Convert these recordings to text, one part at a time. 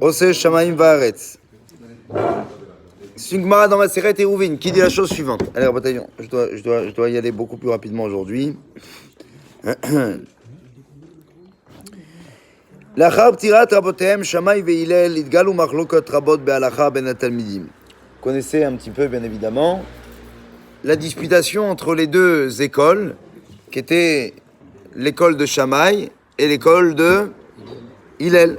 Ose Shamaim Vaaretz. C'est une Gemara dans la Masechet Eruvin qui dit la chose suivante. Allez, bataillon, je dois y aller beaucoup plus rapidement aujourd'hui. לאחר פטירת רבותיהם, שמאי והלל התגלו מחלוקות רבות בהלכה בין התלמידים. Vous connaissez un petit peu, bien évidemment, la disputation entre les deux écoles, qui était l'école de Shamaï et l'école de Hillel.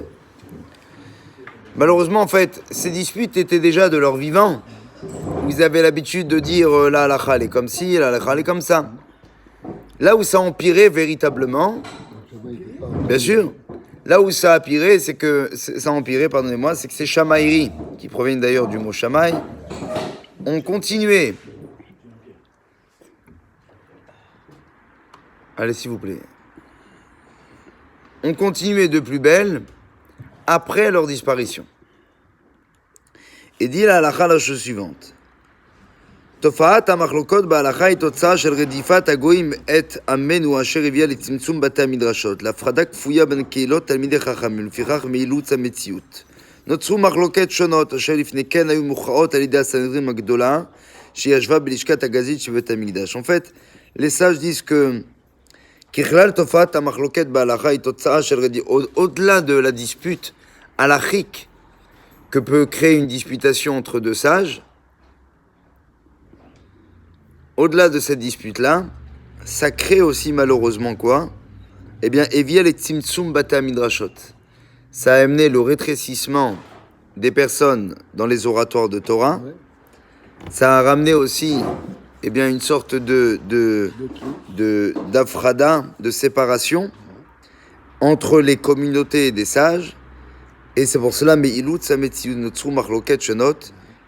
Malheureusement, en fait, ces disputes étaient déjà de leur vivant. Ils avaient l'habitude de dire la halakha elle est comme ci, la halakha elle est comme ça. Là où ça a empiré véritablement, bien sûr, là où ça a empiré, c'est que ces Shamaïri, qui proviennent d'ailleurs du mot Shamaï, ont continué. Allez, s'il vous plaît. Ont continué de plus belle après leur disparition. Et dit la halakha la chose suivante. תופעת המחלוקות בהלכה היא תוצאה של רדיפת הגויים את עמנו אשר הביאה לצמצום בתי המדרשות, להפרדה כפויה בין קהילות תלמידי חכמים, לפיכך מאילוץ המציאות. נוצרו מחלוקות שונות אשר לפני כן היו מוכרעות על ידי הסנהדרין הגדולה שישבה בלשכת הגזית של בית המקדש. En fait, les sages disent que ככלל תופעת המחלוקת בהלכה היא תוצאה של au-delà de la dispute halachique que peut créer une disputation entre deux sages, au-delà de cette dispute-là, ça crée aussi malheureusement quoi? Eh bien, Eviel et Tzimtzum Bata Midrashot. Ça a amené le rétrécissement des personnes dans les oratoires de Torah. Ça a ramené aussi eh bien, une sorte d'afrada, de séparation entre les communautés des sages. Et c'est pour cela, Me'ilut Sametziut Notsu Machloket Shenot,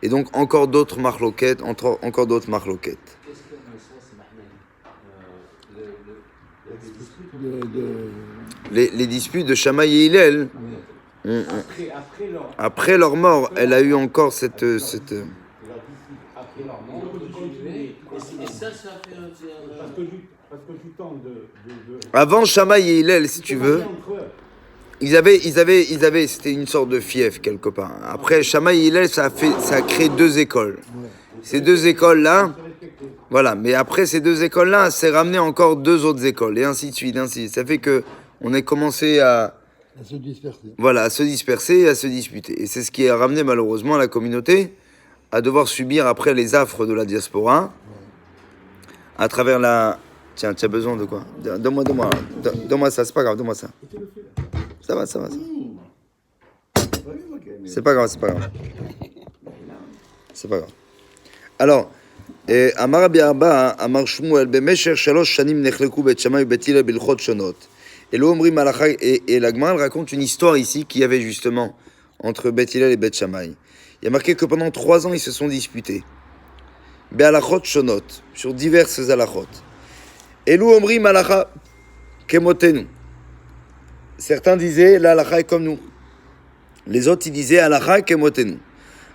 et donc encore d'autres machloket, encore d'autres machloket. Les disputes de Shamaï et Hillel, après leur mort, elle a eu encore cette... Avant Shamaï et Hillel, si tu veux, ils avaient, c'était une sorte de fief quelque part. Après Shamaï et Hillel, ça a créé deux écoles. Ces deux écoles-là, voilà, mais après ces deux écoles-là, c'est ramené encore deux autres écoles, et ainsi de suite, ainsi de suite. Ça fait que on a commencé à se disperser. Voilà, à se disperser et à se disputer. Et c'est ce qui a ramené malheureusement la communauté à devoir subir après les affres de la diaspora, à travers la... Tiens, tu as besoin de quoi? Donne-moi ça, c'est pas grave, donne-moi ça. Ça va. C'est pas grave. C'est pas grave. Alors, אמר רבי אבא, אמר שמואל, במשך 3 שנים נחלקו בית שמאי ובית הלל בהלכות שונות. Et là, et la Gemara raconte une histoire ici qu'il y avait justement entre Beth Hillel et Beth Shammai. Il y a marqué que pendant 3 ans, ils se sont disputés. Be'alachot shonot, sur diverses halachot. Et nous, omrim halacha kemotenu. Certains disaient, la halacha est comme nous. Les autres, ils disaient, halacha kemotenu.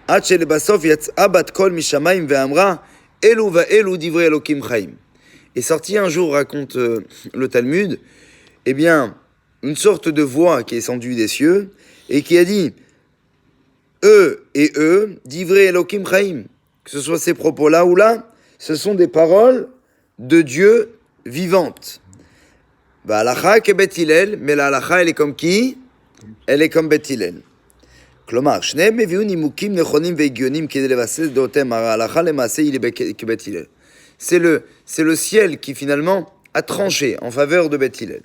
Ad shelebasof yatsa bat kol mishamayim ve'amra, elu va'elu divrei Elokim chaim. Et sorti un jour, raconte le Talmud, eh bien, une sorte de voix qui est descendue des cieux et qui a dit eux, divrei Elokim chaim. Que ce soit ces propos-là ou là, ce sont des paroles de Dieu vivantes. Bah, halacha ke Beth Hillel, mais la halacha, elle est comme qui? Elle est comme Beth Hillel. כלומר, שניהם הביאו נימוקים נכונים והגיונים כדי לבסס דעותיהם, ההלכה למעשה היא כבית הלל. C'est le ciel qui finalement a tranché en faveur de Beth Hillel.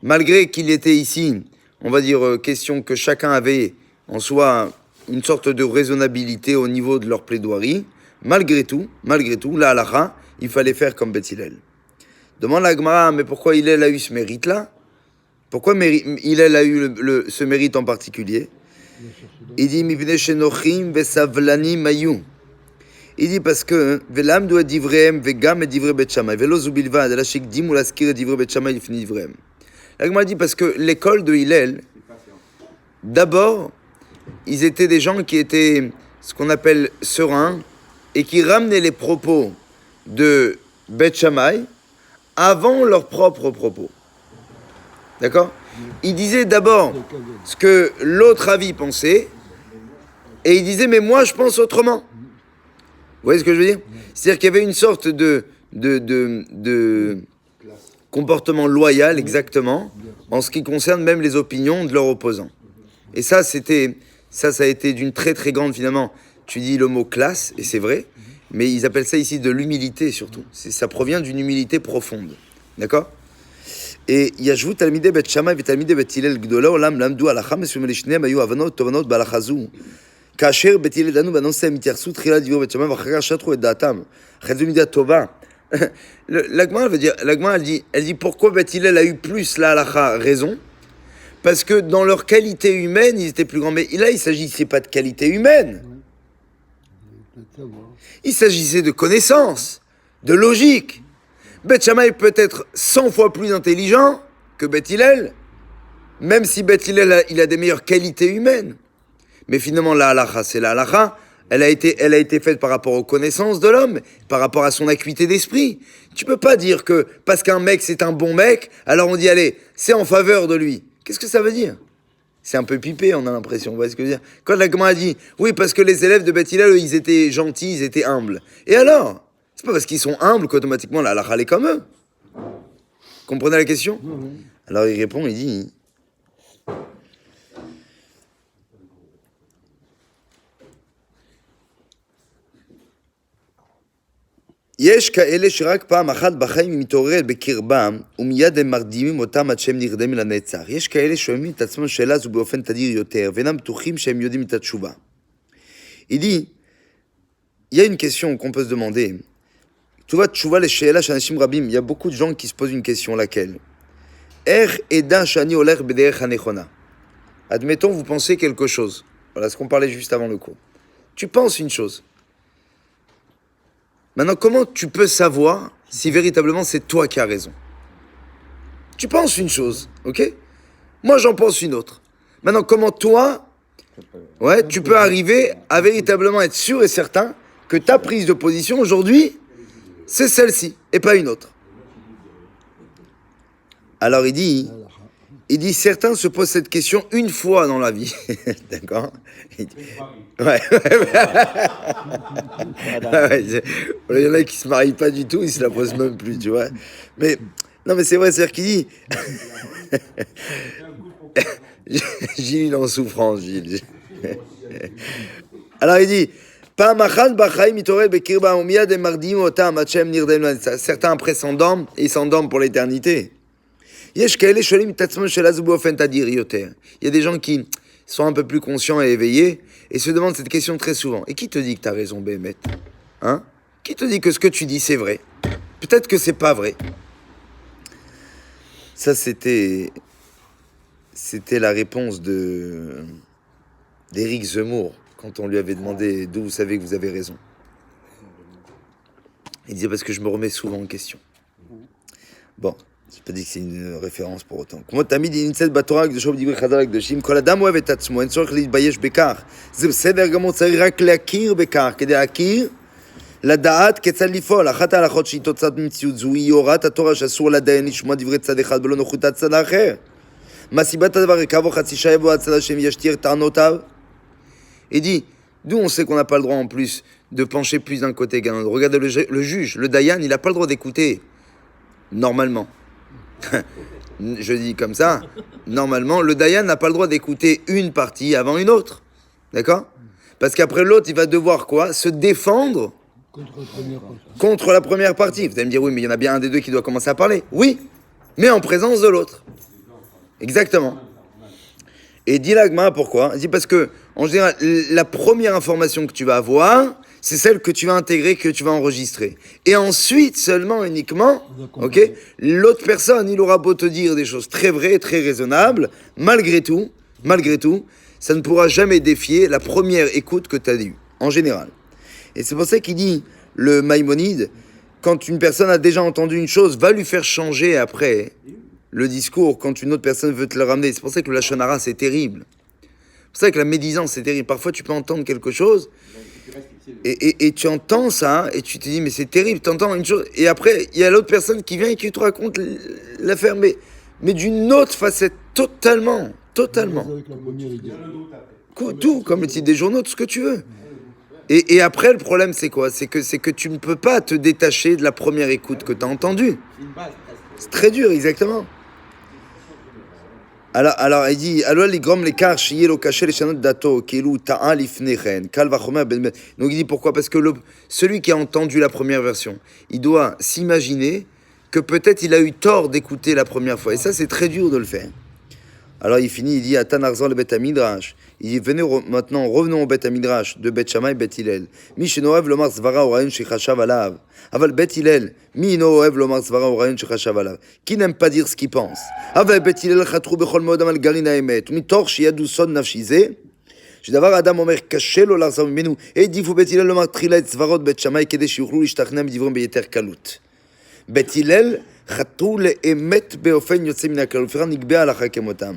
Malgré qu'il était ici, on va dire, question que chacun avait en soi une sorte de raisonnabilité au niveau de leur plaidoirie, malgré tout, la halakha, il fallait faire comme Beth Hillel. Demande la Gemara, mais pourquoi Hillel a eu ce mérite-là? Pourquoi Hillel a eu ce mérite en particulier? Il dit mipnei shenochim vesavlanim hayu. Il dit parce que velamdu et divrehem vegam et divrei Beth Shammai velo zu bilvad ela shekdimu laskir et divrei Beth Shammai lifnei divrehem. La Gemara dit parce que l'école de Hillel, d'abord, ils étaient des gens qui étaient ce qu'on appelle sereins et qui ramenaient les propos de Beth Shammai avant leurs propres propos. D'accord? Il disait d'abord ce que l'autre avis pensait, et il disait, mais moi je pense autrement. Vous voyez ce que je veux dire? C'est-à-dire qu'il y avait une sorte de comportement loyal, exactement, en ce qui concerne même les opinions de leurs opposants. Et ça, ça a été d'une très très grande, finalement, tu dis le mot classe, et c'est vrai, mais ils appellent ça ici de l'humilité surtout. Ça provient d'une humilité profonde. D'accord? Et ישבו תלמידי בית שמאי ותלמידי בית הלל גדולי עולם למדו הלכה מסוימת לשניהם היו הבנות תובנות בהלכה זו. כאשר בית הלל דנו בנושא הם התייחסו תחילה לדברי בית שמאי ואחר כך שטחו את דעתם. אחרי זה מידה טובה. L'Agma elle dit pourquoi Beth Hillel a eu plus la halakha raison? Parce que dans leur qualité humaine, ils étaient plus grands. Mais là, il ne s'agissait pas de qualité humaine. Il s'agissait de connaissance, de logique. Beth Shammai peut être 100 fois plus intelligent que Beth Hillel, même si Beth Hillel il a des meilleures qualités humaines. Mais finalement, la halakha, c'est la halakha. Elle a été faite par rapport aux connaissances de l'homme, par rapport à son acuité d'esprit. Tu peux pas dire que parce qu'un mec c'est un bon mec, alors on dit allez, c'est en faveur de lui. Qu'est-ce que ça veut dire? C'est un peu pipé, on a l'impression. Vous voyez ce que je veux dire? Quand la Gemara a dit oui, parce que les élèves de Beth Hillel, ils étaient gentils, ils étaient humbles. Et alors? C'est pas parce qu'ils sont humbles qu'automatiquement la halakha est comme eux. Comprenez la question? Alors il répond, il dit יש כאלה שרק פעם אחת בחיים היא מתעוררת בקרבם ומיד הם מרדימים אותם עד שהם נרדמים לנצח. יש כאלה שואלים את עצמם שאלה זו באופן תדיר יותר ואינם בטוחים שהם יודעים את התשובה. Il dit, il y a une question qu'on peut se demander. Tu vois, תשובה לשאלה שאנשים רבים, il y a beaucoup de gens qui se posent une question, laquelle? איך אדע שאני הולך בדרך הנכונה? Admettons, vous pensez quelque chose. Voilà ce qu'on parlait juste avant le cours. Tu penses une chose. Maintenant, comment tu peux savoir si véritablement c'est toi qui as raison? Tu penses une chose, ok? Moi, j'en pense une autre. Maintenant, comment toi, tu peux arriver à véritablement être sûr et certain que ta prise de position aujourd'hui, c'est celle-ci et pas une autre? Alors, il dit, certains se posent cette question une fois dans la vie. D'accord? Ouais. Il y en a qui se marient pas du tout, ils se la posent même plus, tu vois. Mais, non, mais c'est vrai, c'est-à-dire qu'il dit... Gilles, il est en souffrance, Gilles. Alors, il dit... Certains après s'endorment, et ils s'endorment pour l'éternité. Il y a des gens qui sont un peu plus conscients et éveillés et se demandent cette question très souvent. Et qui te dit que tu as raison, Béhémet? Hein? Qui te dit que ce que tu dis, c'est vrai? Peut-être que c'est pas vrai. Ça, c'était la réponse d'Éric Zemmour quand on lui avait demandé d'où vous savez que vous avez raison. Il disait parce que je me remets souvent en question. Bon. Je peux dire que c'est une référence pour autant. כמו תמיד היא נמצאת בתורה הקדושה ובדברי חז"ל הקדושים, כל אדם אוהב את עצמו, אין צורך להתבייש בכך. זה בסדר גמור, צריך רק להכיר בכך, כדי להכיר, לדעת כיצד לפעול. אחת ההלכות שהיא תוצאת ממציאות זו, היא הוראת התורה שאסור לדיין לשמוע דברי צד אחד בלא נוחות הצד האחר. מה סיבת הדבר? כעבור חצי שעה יבוא הצד השני וישתיר טענותיו. Il dit, d'où on sait qu'on n'a pas le droit en plus de pencher plus d'un côté qu'un autre. Regardez le juge, le dayan, il n'a pas le droit d'écouter, normalement. Je dis comme ça, normalement, le dayan n'a pas le droit d'écouter une partie avant une autre. D'accord? Parce qu'après l'autre, il va devoir quoi? Se défendre contre la première partie. Vous allez me dire, oui, mais il y en a bien un des deux qui doit commencer à parler. Oui, mais en présence de l'autre. Exactement. Et dit l'Agma, pourquoi? Il dit parce que, en général, la première information que tu vas avoir, c'est celle que tu vas intégrer, que tu vas enregistrer. Et ensuite, seulement, uniquement, ok, l'autre personne, il aura beau te dire des choses très vraies, très raisonnables, malgré tout, ça ne pourra jamais défier la première écoute que tu as eue, en général. Et c'est pour ça qu'il dit, le Maïmonide, quand une personne a déjà entendu une chose, va lui faire changer après le discours quand une autre personne veut te le ramener. C'est pour ça que le Lachon Hara, c'est terrible. C'est pour ça que la médisance, c'est terrible. Parfois, tu peux entendre quelque chose, et tu entends ça, et tu te dis, mais c'est terrible, tu entends une chose, et après, il y a l'autre personne qui vient et qui te raconte l'affaire, mais mais d'une autre facette, totalement. Avec la première idée. Tout, comme le titre des journaux, tout ce que tu veux. Et après, le problème, c'est quoi? C'est que tu ne peux pas te détacher de la première écoute que tu as entendue. C'est très dur, exactement. Alors, il dit, donc il dit pourquoi? Parce que celui qui a entendu la première version, il doit s'imaginer que peut-être il a eu tort d'écouter la première fois. Et ça, c'est très dur de le faire. Alors il finit, il dit, Atan Arzan le Bet Midrash. Il dit, venez maintenant, revenons au Bet Midrash de Bet Shammai Bet Hillel. Mi shenoev lomar svara orayon shechashav alav. Aval Bet Hillel, mi noev lomar svara orayon shechashav alav. Qui n'aime pas dire ce qu'il pense? Aval Bet Hillel chatrou bechol modam al garin haemet. Mitor sheyadu son nafshize. שדבר אדם אומר, קשה לו לחזור ממנו, העדיפו בית הלל לומר תחילה את סברות בית שמאי כדי שיוכלו להשתכנע מדבריהם ביתר קלות. בית הלל חתרו לאמת באופן יוצא מן הכלל, ולפיכך נקבעה הלכה כמותם.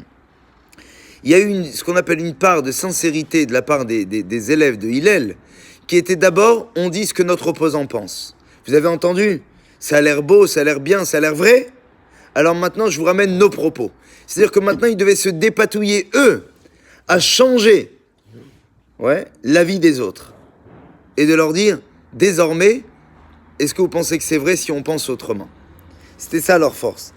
Il y a eu ce qu'on appelle une part de sincérité de la part des élèves de Hillel, qui était d'abord, on dit ce que notre opposant pense. Vous avez entendu? Ça a l'air beau, ça a l'air bien, ça a l'air vrai? Alors maintenant, je vous ramène nos propos. C'est-à-dire que maintenant, ils devaient se dépatouiller, eux, à changer l'avis des autres. Et de leur dire, désormais, est-ce que vous pensez que c'est vrai si on pense autrement? C'était ça leur force.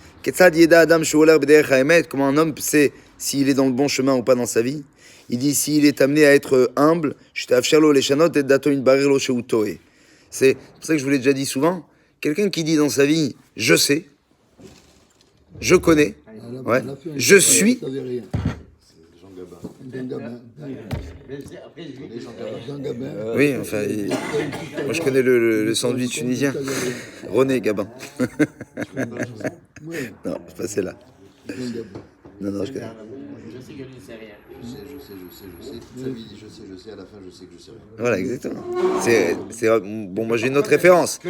Comment un homme sait s'il est dans le bon chemin ou pas dans sa vie? Il dit, s'il est amené à être humble, c'est pour ça que je vous l'ai déjà dit souvent, quelqu'un qui dit dans sa vie, je sais, je connais, je suis. Oui, enfin, moi je connais le sandwich tunisien. René Gabin. Non, c'est pas celle-là. Non, je connais. Je sais que je ne sais rien. Je sais. Sa vie dit je sais, à la fin je sais que je sais rien. Voilà, exactement. Bon, moi j'ai une autre référence.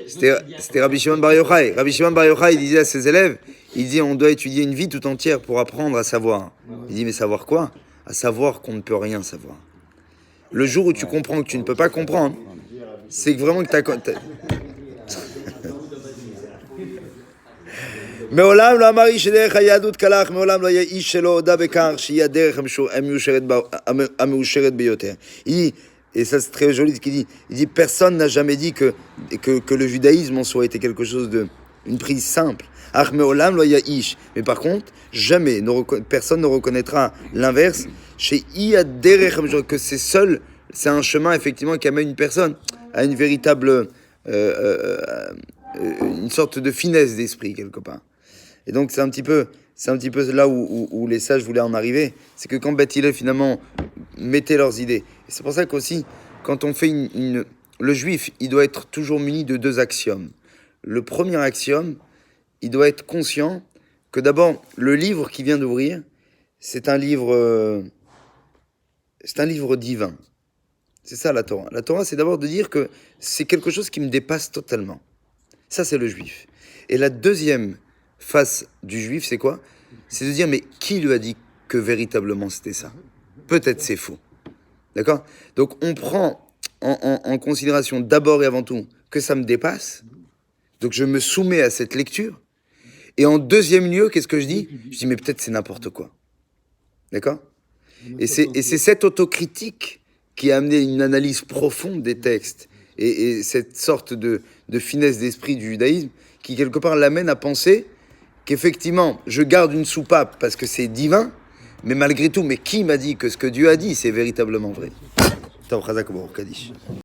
C'était Rabbi Shimon Bar Yochai. Rabbi Shimon Bar Yochai, il disait à ses élèves, il dit on doit étudier une vie tout entière pour apprendre à savoir. Il dit mais savoir quoi? À savoir qu'on ne peut rien savoir. Le jour où tu comprends que tu ne peux pas comprendre, c'est que vraiment que tu as... מעולם לא אמר איש שדרך היהדות קלח, מעולם לא היה איש שלא הודה בכך שהיא הדרך המאושרת ביותר. Et ça c'est très joli ce qu'il dit. Il dit personne n'a jamais dit que le judaïsme en soi était quelque chose une prise simple. Ach מעולם לא היה איש. Mais par contre, jamais, personne ne reconnaîtra l'inverse. Chez Iaderech, que c'est un chemin effectivement qui amène une personne à une véritable, une sorte de finesse d'esprit quelque part. Et donc c'est un petit peu là où les sages voulaient en arriver. C'est que quand Beth Hillel finalement mettait leurs idées. Et c'est pour ça qu'aussi, quand on fait le juif, il doit être toujours muni de deux axiomes. Le premier axiome, il doit être conscient que d'abord, le livre qu'il vient d'ouvrir, c'est un livre divin. C'est ça la Torah. La Torah, c'est d'abord de dire que c'est quelque chose qui me dépasse totalement. Ça, c'est le juif. Et la deuxième face du juif, c'est quoi? C'est de dire, mais qui lui a dit que véritablement c'était ça? Peut-être c'est faux. D'accord? Donc on prend en considération d'abord et avant tout que ça me dépasse. Donc je me soumets à cette lecture. Et en deuxième lieu, qu'est-ce que je dis? Je dis, mais peut-être c'est n'importe quoi. D'accord? Et c'est cette autocritique qui a amené une analyse profonde des textes et cette sorte de finesse d'esprit du judaïsme qui, quelque part, l'amène à penser qu'effectivement, je garde une soupape parce que c'est divin, mais malgré tout, mais qui m'a dit que ce que Dieu a dit, c'est véritablement vrai?